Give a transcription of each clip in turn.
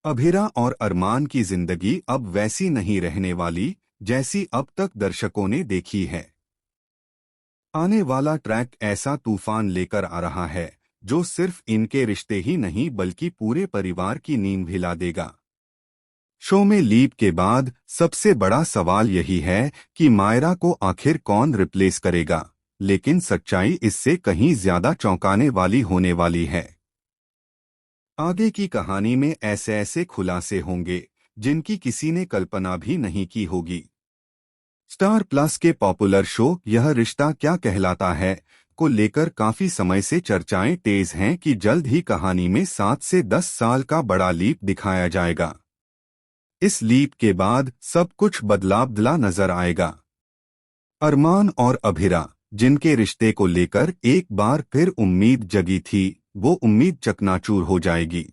अभिरा और अरमान की जिंदगी अब वैसी नहीं रहने वाली जैसी अब तक दर्शकों ने देखी है। आने वाला ट्रैक ऐसा तूफान लेकर आ रहा है जो सिर्फ इनके रिश्ते ही नहीं बल्कि पूरे परिवार की नींद हिला देगा। शो में लीप के बाद सबसे बड़ा सवाल यही है कि मायरा को आखिर कौन रिप्लेस करेगा, लेकिन सच्चाई इससे कहीं ज्यादा चौंकाने वाली होने वाली है। आगे की कहानी में ऐसे ऐसे खुलासे होंगे जिनकी किसी ने कल्पना भी नहीं की होगी। स्टार प्लस के पॉपुलर शो यह रिश्ता क्या कहलाता है को लेकर काफी समय से चर्चाएं तेज हैं कि जल्द ही कहानी में 7 से 10 साल का बड़ा लीप दिखाया जाएगा। इस लीप के बाद सब कुछ बदलाव नजर आएगा। अरमान और अभिरा, जिनके रिश्ते को लेकर एक बार फिर उम्मीद जगी थी, वो उम्मीद चकनाचूर हो जाएगी।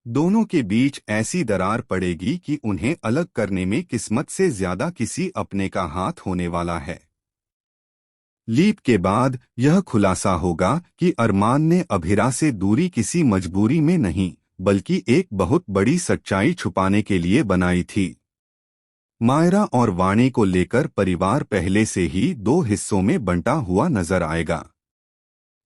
दोनों के बीच ऐसी दरार पड़ेगी कि उन्हें अलग करने में किस्मत से ज्यादा किसी अपने का हाथ होने वाला है। लीप के बाद यह खुलासा होगा कि अरमान ने अभिरा से दूरी किसी मजबूरी में नहीं बल्कि एक बहुत बड़ी सच्चाई छुपाने के लिए बनाई थी। मायरा और वाणी को लेकर परिवार पहले से ही दो हिस्सों में बंटा हुआ नजर आएगा।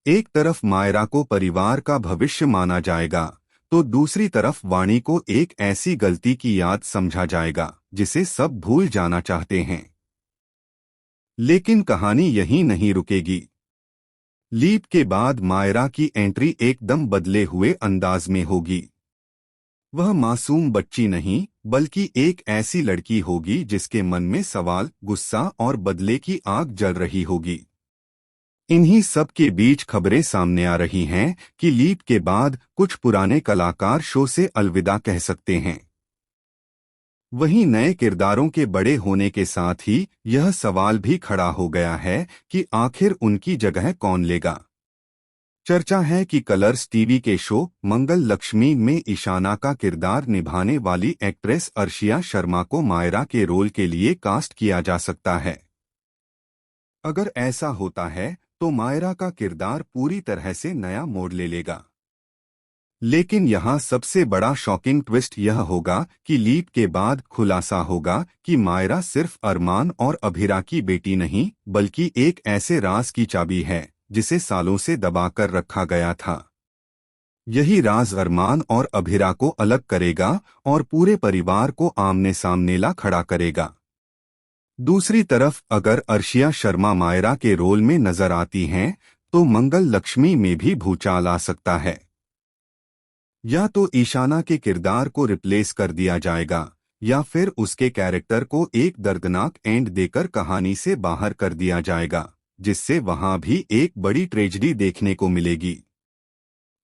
एक तरफ मायरा को परिवार का भविष्य माना जाएगा तो दूसरी तरफ वाणी को एक ऐसी गलती की याद समझा जाएगा जिसे सब भूल जाना चाहते हैं। लेकिन कहानी यहीं नहीं रुकेगी। लीप के बाद मायरा की एंट्री एकदम बदले हुए अंदाज में होगी। वह मासूम बच्ची नहीं बल्कि एक ऐसी लड़की होगी जिसके मन में सवाल, गुस्सा और बदले की आग जल रही होगी। इन्हीं सब के बीच खबरें सामने आ रही हैं कि लीप के बाद कुछ पुराने कलाकार शो से अलविदा कह सकते हैं। वहीं नए किरदारों के बड़े होने के साथ ही यह सवाल भी खड़ा हो गया है कि आखिर उनकी जगह कौन लेगा। चर्चा है कि कलर्स टीवी के शो मंगल लक्ष्मी में ईशाना का किरदार निभाने वाली एक्ट्रेस अर्शिया शर्मा को मायरा के रोल के लिए कास्ट किया जा सकता है। अगर ऐसा होता है तो मायरा का किरदार पूरी तरह से नया मोड़ ले लेगा। लेकिन यहाँ सबसे बड़ा शॉकिंग ट्विस्ट यह होगा कि लीप के बाद खुलासा होगा कि मायरा सिर्फ अरमान और अभिरा की बेटी नहीं बल्कि एक ऐसे राज की चाबी है जिसे सालों से दबाकर रखा गया था। यही राज अरमान और अभिरा को अलग करेगा और पूरे परिवार को आमने सामने ला खड़ा करेगा। दूसरी तरफ अगर अर्शिया शर्मा मायरा के रोल में नजर आती हैं तो मंगल लक्ष्मी में भी भूचाल आ सकता है। या तो ईशाना के किरदार को रिप्लेस कर दिया जाएगा या फिर उसके कैरेक्टर को एक दर्दनाक एंड देकर कहानी से बाहर कर दिया जाएगा, जिससे वहां भी एक बड़ी ट्रेजेडी देखने को मिलेगी।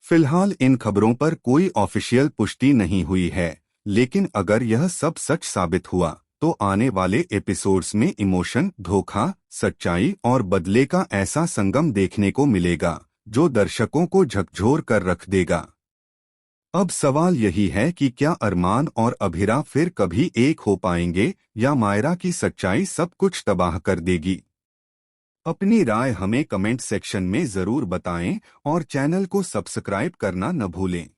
फिलहाल इन खबरों पर कोई ऑफिशियल पुष्टि नहीं हुई है, लेकिन अगर यह सब सच साबित हुआ तो आने वाले एपिसोड्स में इमोशन, धोखा, सच्चाई और बदले का ऐसा संगम देखने को मिलेगा जो दर्शकों को झकझोर कर रख देगा। अब सवाल यही है कि क्या अरमान और अभिरा फिर कभी एक हो पाएंगे या मायरा की सच्चाई सब कुछ तबाह कर देगी। अपनी राय हमें कमेंट सेक्शन में जरूर बताएं और चैनल को सब्सक्राइब करना न भूलें।